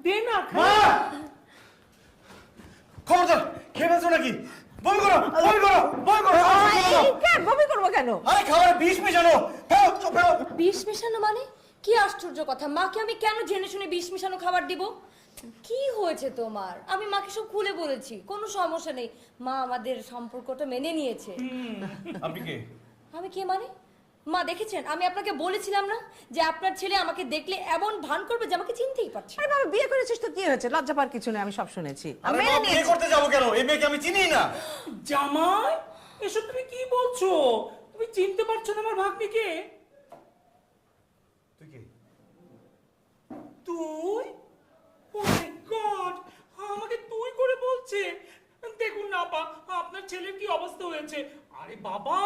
দে না। খবরদার, খেয়ে ফেলছো নাকি? বমি করো, বমি করো, বমি করো। বমি করবো কেন? আরে খাবারে বিষ মেশানো। ফেলো। বিষ মেশানো মানে? কি আশ্চর্য কথা! মাকে আমি কেন জেনে শুনে বিষ মেশানো খাবার দিব? কি হয়েছে তোমার? আমি মাকে সব খুলে বলেছি, কোনো সমস্যা নেই। মা আমাদের সম্পর্কটা মেনে নিয়েছে। আপনি কে? আমি কে মানে? মা দেখেছেন, আমি আপনাকে বলেছিলাম না যে আপনার ছেলে আমাকে দেখলে এমন ভান করবে যে আমাকে চিনতেই পারছে না। আরে বাবা, বিয়ে করেছিস তো কি হয়েছে? লজ্জা পাওয়ার কিছু নেই, আমি সব শুনেছি। আরে মা, বিয়ে করতে যাবো কেন? এই মেয়েকে আমি চিনি না। জামাই, এসব তুমি কি বলছো? তুমি চিনতে পারছো না আমার ভাগ্নিকে? তুই কে? তুই? ও মাই গড, আমাকে তুই করে বলছে। দেখুন না আপা, আপনার ছেলের কি অবস্থা হয়েছে। আরে বাবা,